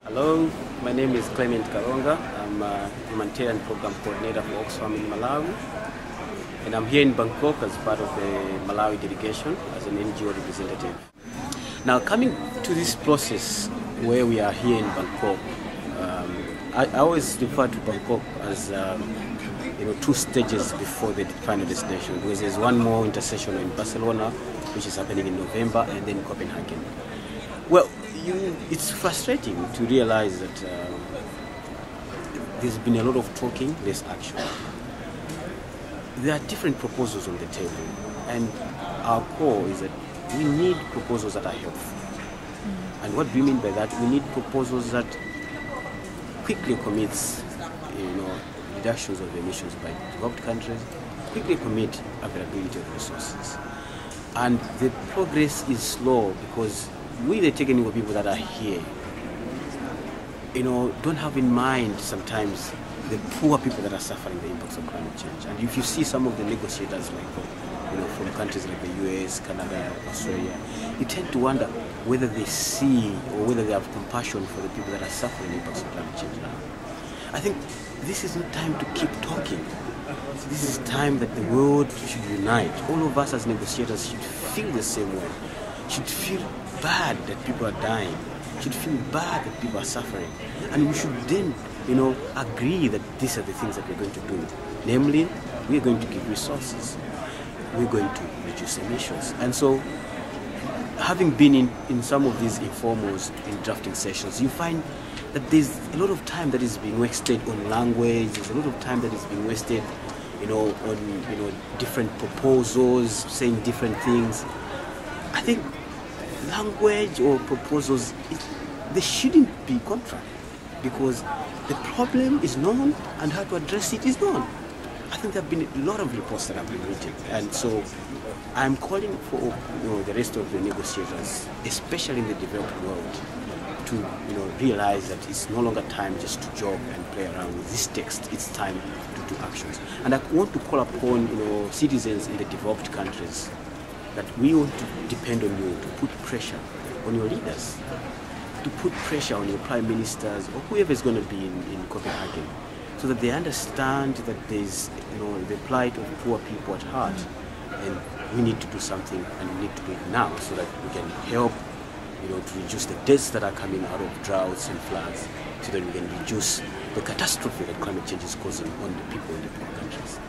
Hello, my name is Clement Kalonga. I'm a Humanitarian Program Coordinator for Oxfam in Malawi. And I'm here in Bangkok as part of the Malawi delegation as an NGO representative. Now, coming to this process where we are here in Bangkok, I always refer to Bangkok as two stages before the final destination, because there's one more intersession in Barcelona, which is happening in November, and then Copenhagen. Well, it's frustrating to realize that there's been a lot of talking, less action. There are different proposals on the table, and our core is that we need proposals that are helpful. And what do we mean by that? We need proposals that quickly commits, reductions of emissions by developed countries, quickly commit availability of resources. And the progress is slow because we, the technical people that are here, don't have in mind sometimes the poor people that are suffering the impacts of climate change. And if you see some of the negotiators, from countries like the US, Canada, Australia, you tend to wonder whether they see or whether they have compassion for the people that are suffering the impacts of climate change now. I think this is not time to keep talking. This is time that the world should unite. All of us as negotiators should feel the same way. Should feel bad that people are dying. Should feel bad that people are suffering. And we should then, agree that these are the things that we're going to do. Namely, we're going to give resources. We're going to reduce emissions. And so, having been in some of these informals in drafting sessions, you find that there's a lot of time that is being wasted on language. There's a lot of time that is being wasted, on different proposals, saying different things. I think language or proposals, they shouldn't be contrary, because the problem is known and how to address it is known. I think there have been a lot of reports that have been written, and so I'm calling for the rest of the negotiators, especially in the developed world, to realize that it's no longer time just to joke and play around with this text. It's time to do actions. And I want to call upon citizens in the developed countries that we want to depend on you to put pressure on your leaders, to put pressure on your prime ministers or whoever is going to be in Copenhagen, so that they understand that there's the plight of poor people at heart, and we need to do something, and we need to do it now so that we can help to reduce the deaths that are coming out of droughts and floods, so that we can reduce the catastrophe that climate change is causing on the people in the poor countries.